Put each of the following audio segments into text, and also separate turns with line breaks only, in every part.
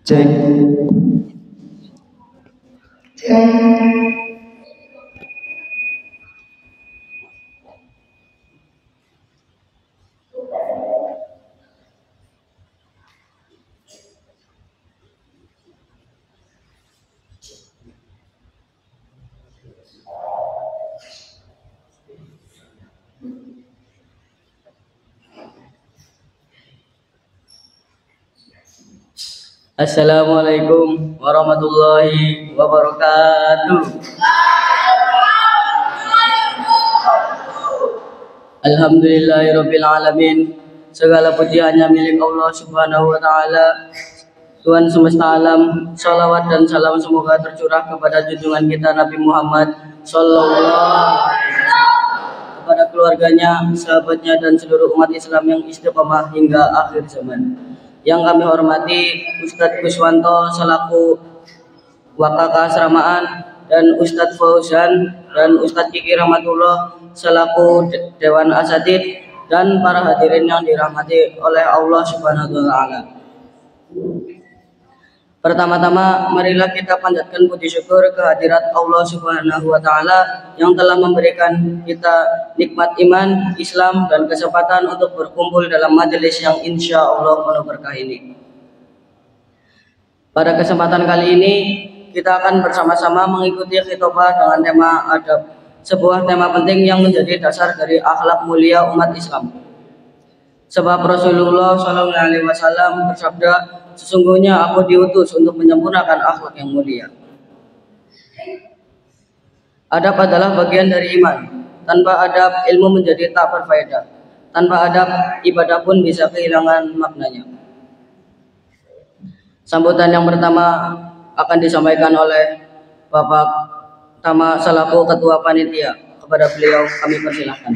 Cek. Assalamualaikum warahmatullahi wabarakatuh. Alhamdulillahirabbil alamin. Segala puji hanya milik Allah Subhanahu wa taala, Tuhan semesta alam. Salawat dan salam semoga tercurah kepada junjungan kita Nabi Muhammad sallallahu alaihi wasallam, kepada keluarganya, sahabatnya dan seluruh umat Islam yang istiqomah hingga akhir zaman. Yang kami hormati Ustadz Guswanto selaku Wakaka Asramaan, dan Ustadz Fauzan dan Ustadz Kiki Rahmatullah selaku Dewan Asatid, dan para hadirin yang dirahmati oleh Allah Subhanahu wa taala. Pertama-tama marilah kita panjatkan puji syukur kehadirat Allah Subhanahu wa taala yang telah memberikan kita nikmat iman, Islam dan kesempatan untuk berkumpul dalam majelis yang insya Allah penuh berkah ini. Pada kesempatan kali ini kita akan bersama-sama mengikuti khitbah dengan tema adab, sebuah tema penting yang menjadi dasar dari akhlak mulia umat Islam. Sebab Rasulullah SAW bersabda, sesungguhnya aku diutus untuk menyempurnakan akhlak yang mulia. Adab adalah bagian dari iman. Tanpa adab, ilmu menjadi tak berfaedah. Tanpa adab, ibadah pun bisa kehilangan maknanya. Sambutan yang pertama akan disampaikan oleh Bapak Tama selaku Ketua Panitia. Kepada beliau kami persilahkan.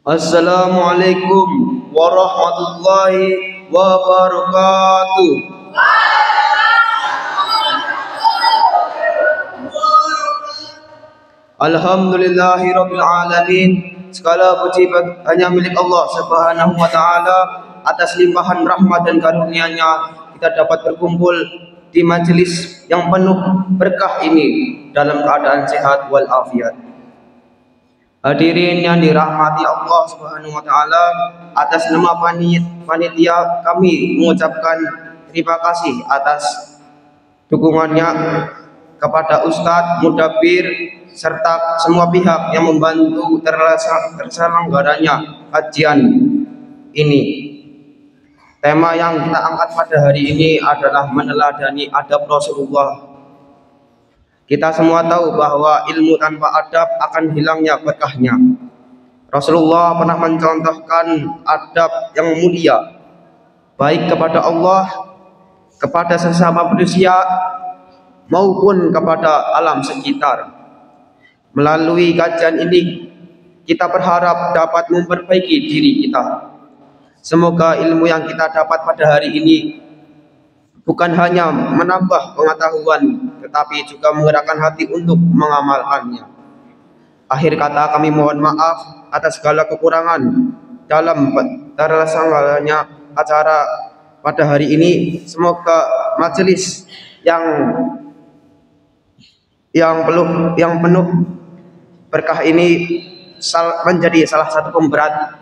Assalamualaikum warahmatullahi wabarakatuh. Alhamdulillahirabbil alamin. Segala puji hanya milik Allah Subhanahu wa taala. Atas limpahan rahmat dan karunia-Nya kita dapat berkumpul di majelis yang penuh berkah ini dalam keadaan sehat wal afiat. Hadirin yang dirahmati Allah Subhanahu wa taala, atas nama panitia kami mengucapkan terima kasih atas dukungannya kepada Ustadz, Mudabbir serta semua pihak yang membantu terselenggaranya kajian ini. Tema yang kita angkat pada hari ini adalah meneladani adab Rasulullah. Kita semua tahu bahwa ilmu tanpa adab akan hilangnya berkahnya. Rasulullah pernah mencontohkan adab yang mulia, baik kepada Allah, kepada sesama manusia, maupun kepada alam sekitar. Melalui kajian ini, kita berharap dapat memperbaiki diri kita. Semoga ilmu yang kita dapat pada hari ini bukan hanya menambah pengetahuan, tetapi juga menggerakkan hati untuk mengamalkannya. Akhir kata kami mohon maaf atas segala kekurangan dalam terlaksananya acara pada hari ini. Semoga majelis yang penuh berkah ini menjadi salah satu pemberat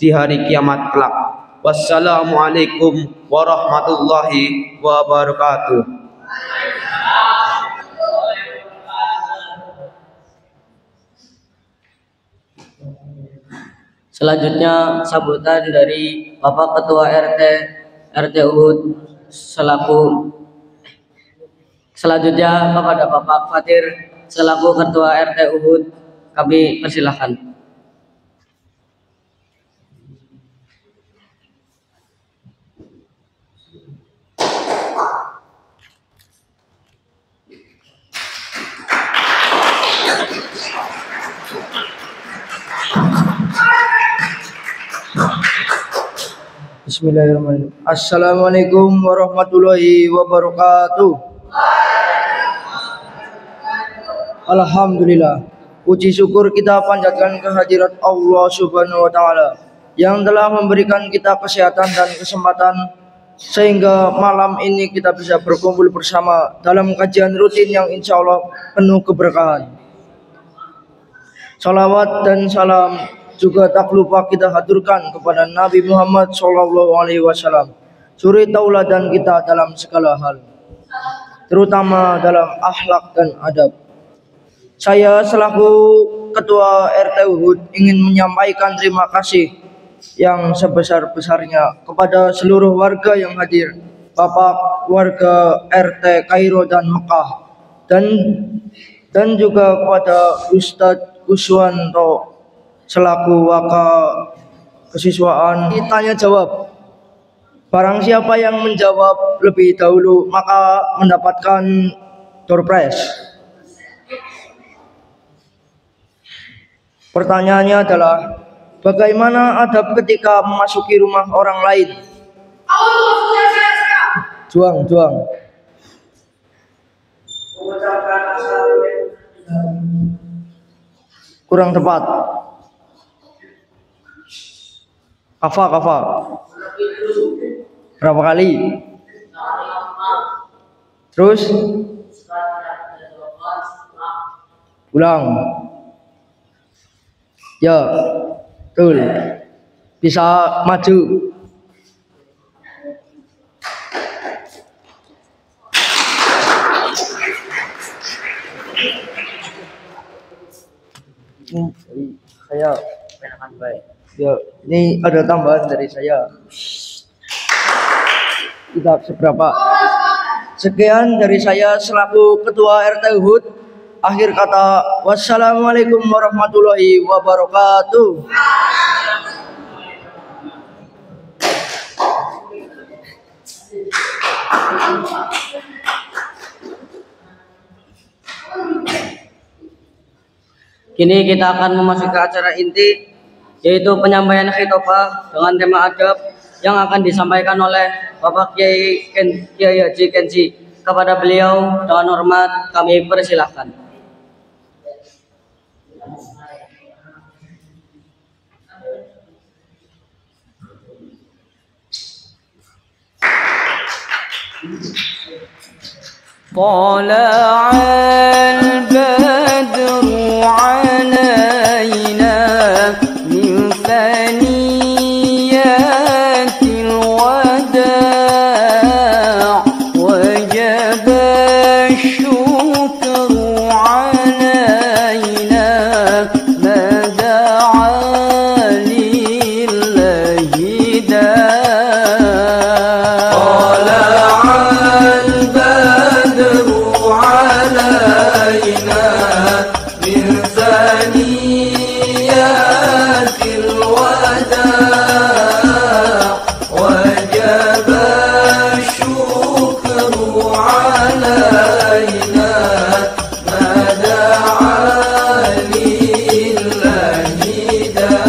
di hari kiamat kelak. Wassalamualaikum warahmatullahi wabarakatuh.
Selanjutnya sambutan dari Bapak Ketua RT Uhud selaku. Selanjutnya kepada Bapak Fatir selaku Ketua RT Uhud kami persilahkan.
Bismillahirrahmanirrahim. Assalamualaikum warahmatullahi wabarakatuh. Alhamdulillah. Puji syukur kita panjatkan kehadirat Allah Subhanahu wa taala yang telah memberikan kita kesehatan dan kesempatan sehingga malam ini kita bisa berkumpul bersama dalam kajian rutin yang insya Allah penuh keberkahan. Salawat dan salam juga tak lupa kita haturkan kepada Nabi Muhammad SAW, suri tauladan kita dalam segala hal, terutama dalam akhlak dan adab. Saya selaku Ketua RT Uhud ingin menyampaikan terima kasih yang sebesar-besarnya kepada seluruh warga yang hadir, Bapak warga RT Kairo dan Mekah, dan juga kepada Ustadz Kuswanto selaku Waka Kesiswaan. Tanya jawab. Barang siapa yang menjawab lebih dahulu maka mendapatkan door prize. Pertanyaannya adalah, bagaimana adab ketika memasuki rumah orang lain? Juang. Kurang tepat. Kafa. Berapa kali? Terus? Ulang. Ya, betul. Bisa maju. Saya menakan baik. Ya, ini ada tambahan dari saya. Tidak seberapa. Sekian dari saya selaku Ketua RT Uhud. Akhir kata, wassalamualaikum warahmatullahi wabarakatuh.
Kini kita akan memasuki acara inti, yaitu penyampaian khitbah dengan tema adab yang akan disampaikan oleh Bapak Kiai Haji Kenzi. Kepada beliau dengan hormat kami persilahkan.
طلع البدر علينا من ثنيات الوداع وجب الشكر علينا ما دعا لله داع. طلع البدر علينا من ثنيات الوداع وجب الشكر علينا ما دعا لله داع.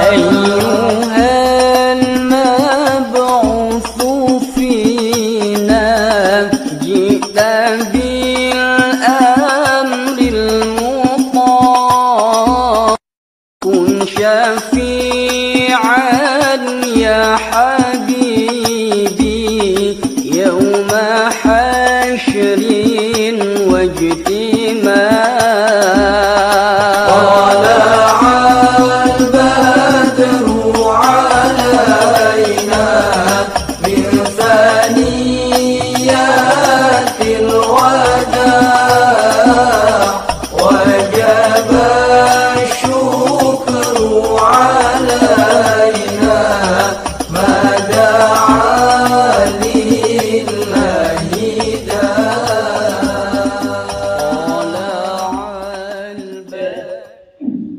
أيها المبعوث فينا جئت بالأمر المطاع كن شفيعا يا حبيبي يوم حشر واجتماع. طلع البدر علينا من ثنيات الوداع وجب الشكر علينا ما دعا لله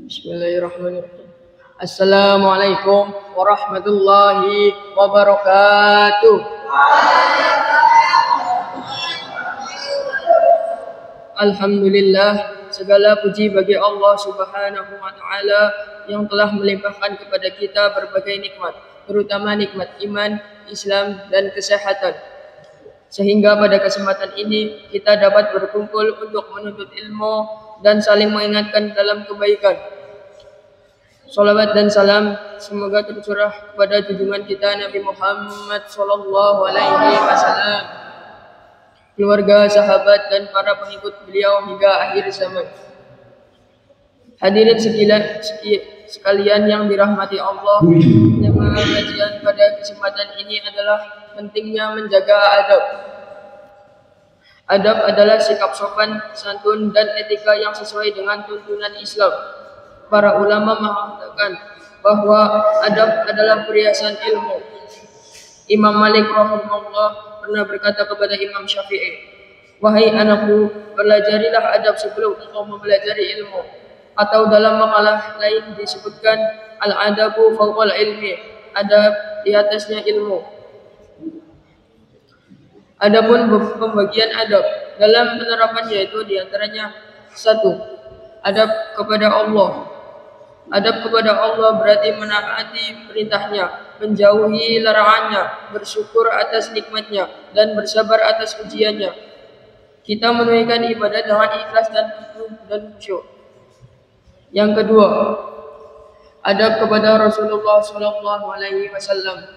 Bismillahirrahmanirrahim. Assalamualaikum warahmatullahi wabarakatuh. Alhamdulillah, segala puji bagi Allah Subhanahu wa taala yang telah melimpahkan kepada kita berbagai nikmat, terutama nikmat iman, Islam dan kesehatan.
sehingga pada kesempatan ini kita dapat berkumpul untuk menuntut ilmu dan saling mengingatkan dalam kebaikan. Salawat dan salam semoga tercurah kepada junjungan kita Nabi Muhammad sallallahu alaihi wasallam, keluarga, sahabat dan para pengikut beliau hingga akhir zaman. Hadirin sekalian yang dirahmati Allah, tema kajian pada kesempatan ini adalah pentingnya menjaga adab. Adab adalah sikap sopan, santun dan etika yang sesuai dengan tuntunan Islam. Para ulama mengatakan bahwa adab adalah perhiasan ilmu. Imam Malik rahimahullah pernah berkata kepada Imam Syafi'i, "Wahai anakku, pelajarilah adab sebelum engkau mempelajari ilmu." Atau dalam makalah lain disebutkan al-adabu fawqal ilmi, adab di atasnya ilmu. Adapun pembagian adab dalam penerapannya itu diantaranya: 1. Adab kepada Allah. Adab kepada Allah berarti menaati perintahnya, menjauhi larangannya, bersyukur atas nikmatnya, dan bersabar atas ujiannya. Kita menunaikan ibadah dengan ikhlas dan khusyuk. Yang kedua, adab kepada Rasulullah sallallahu alaihi wasallam.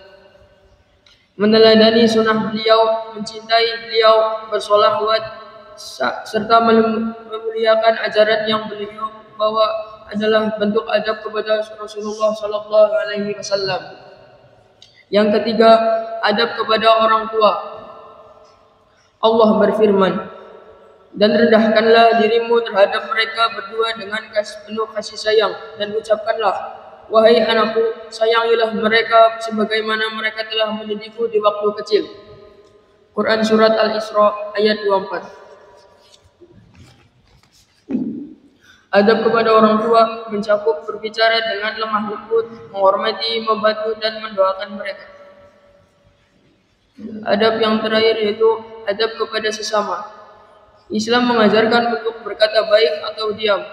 Meneladani sunnah beliau, mencintai beliau, bersolawat serta memuliakan ajaran yang beliau bawa adalah bentuk adab kepada Rasulullah sallallahu alaihi wasallam. Yang ketiga, adab kepada orang tua. Allah berfirman, "Dan rendahkanlah dirimu terhadap mereka berdua dengan penuh kasih sayang, dan ucapkanlah, wahai anakku, sayangilah mereka sebagaimana mereka telah mendidikku di waktu kecil." Quran Surat Al-Isra ayat 24. Adab kepada orang tua mencakup berbicara dengan lemah lembut, menghormati, membantu, dan mendoakan mereka. Adab yang terakhir yaitu adab kepada sesama. Islam mengajarkan untuk berkata baik atau diam,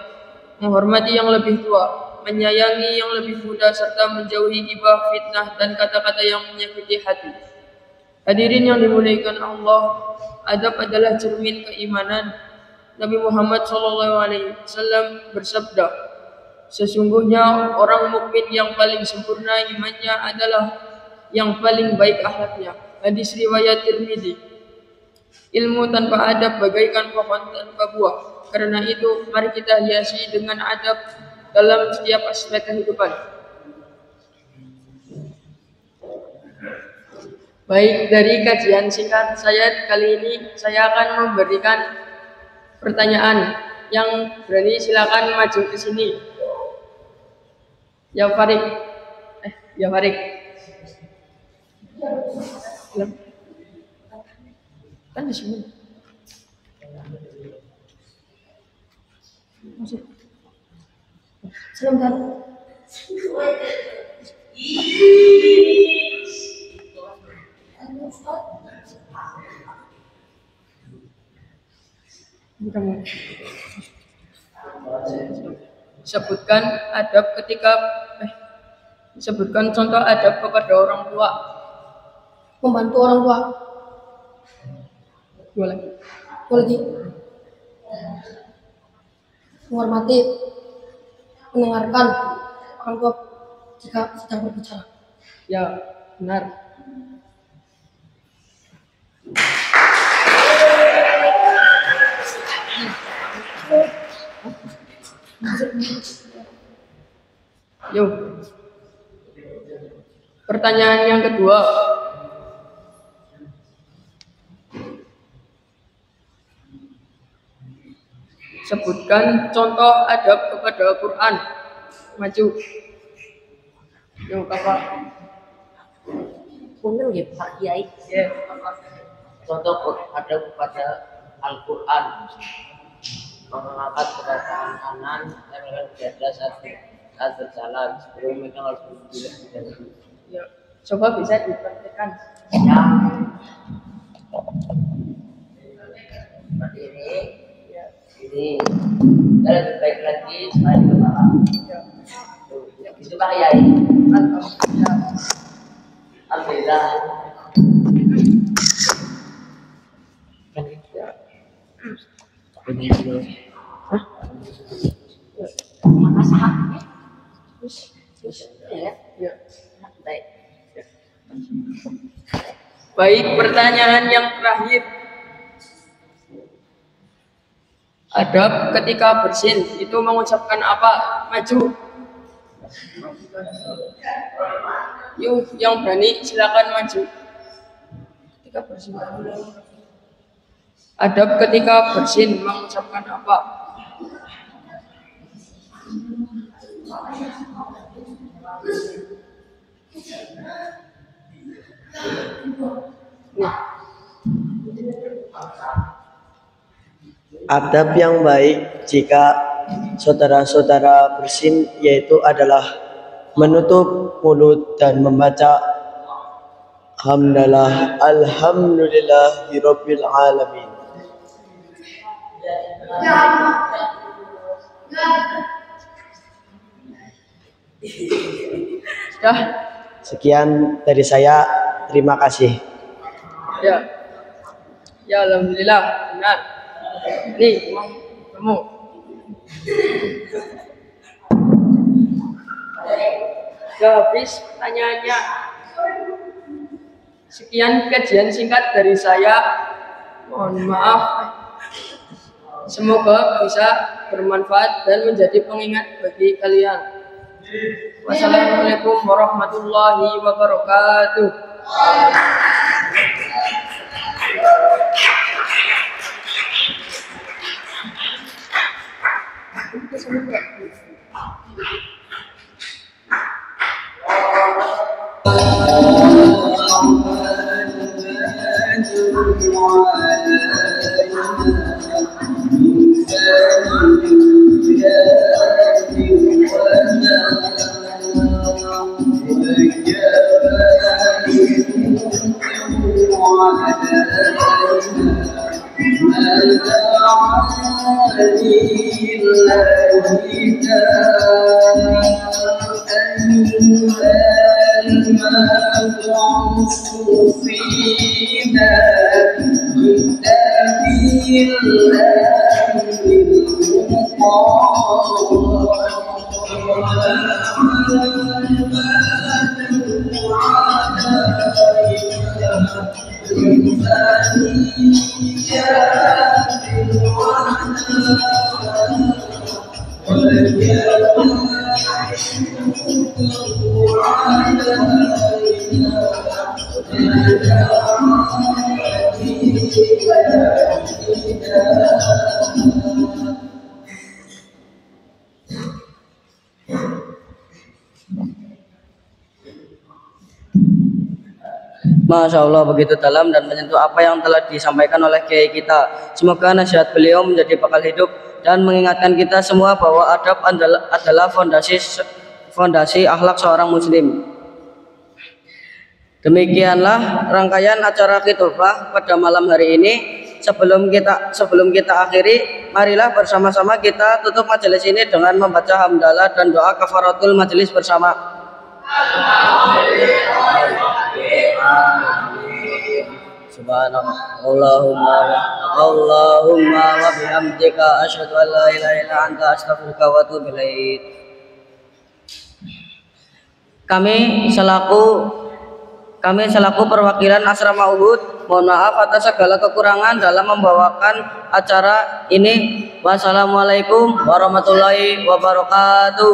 menghormati yang lebih tua, menyayangi yang lebih muda, serta menjauhi ghibah, fitnah, dan kata-kata yang menyakiti hati. Hadirin yang dimuliakan Allah, adab adalah cermin keimanan. Nabi Muhammad SAW bersabda, "Sesungguhnya orang mukmin yang paling sempurna imannya adalah yang paling baik akhlaknya." Hadis riwayat Tirmidzi. Ilmu tanpa adab bagaikan pohon tanpa buah. Karena itu, mari kita hiasi dengan adab dalam setiap aspek kehidupan. Baik, dari kajian singkat saya kali ini, saya akan memberikan pertanyaan. Yang berani silakan maju ke sini. Ya Farid. Ya Farid. Kan di sini.
Sebentar.
Sebutkan adab ketika sebutkan contoh adab kepada orang tua.
Membantu orang tua.
Dua lagi.
Menghormati, mendengarkan orang tua jika sedang berbicara.
Ya, benar. Yuk. Pertanyaan yang kedua. Sebutkan contoh adab kepada Al-Quran. Maju. Yuk, Kakak.
Punten nggih Pak Kiai.
Ya,
Contoh adab kepada Al-Quran. Mengangkat kedua tangan kanan dan mengangkat dada saat berjalan. Sebelum itu harus berdiri dahulu.
ya. Coba bisa dipraktikkan.
Ya. Seperti ini.
Ya.
Ini. Dan lebih baik lagi supaya di kepala.
Ya.
Itu Pak Kiai.
Alhamdulillah.
Alhamdulillah.
Baik, pertanyaan yang terakhir. Adab ketika bersin itu mengucapkan apa? Maju. Yuk, yang berani silakan maju. Ketika bersin. Adab ketika bersin mengucapkan apa?
Adab yang baik jika saudara-saudara bersin yaitu adalah menutup mulut dan membaca hamdalah alhamdulillahirabbil alamin.
Sudah?
Sekian dari saya, terima kasih.
Ya. Ya, alhamdulillah. Benar. Nih, kamu. Sudah habis pertanyaannya. Sekian kajian singkat dari saya. Mohon maaf. Semoga bisa bermanfaat dan menjadi pengingat bagi kalian. Wassalamualaikum warahmatullahi wabarakatuh.
Masya Allah, begitu dalam dan menyentuh apa yang telah disampaikan oleh kiai kita. Semoga nasihat beliau menjadi bekal hidup dan mengingatkan kita semua bahwa adab adalah fondasi akhlak seorang muslim. Demikianlah rangkaian acara khitbah pada malam hari ini. Sebelum kita akhiri, marilah bersama-sama kita tutup majelis ini dengan membaca hamdalah dan doa kafaratul majelis bersama. Allahumma wa bihamdika asyhadu an la ilaha illa anta astaghfiruka wa atubu ilaik. Kami selaku perwakilan Asrama Uhud mohon maaf atas segala kekurangan dalam membawakan acara ini. Wassalamualaikum warahmatullahi wabarakatuh.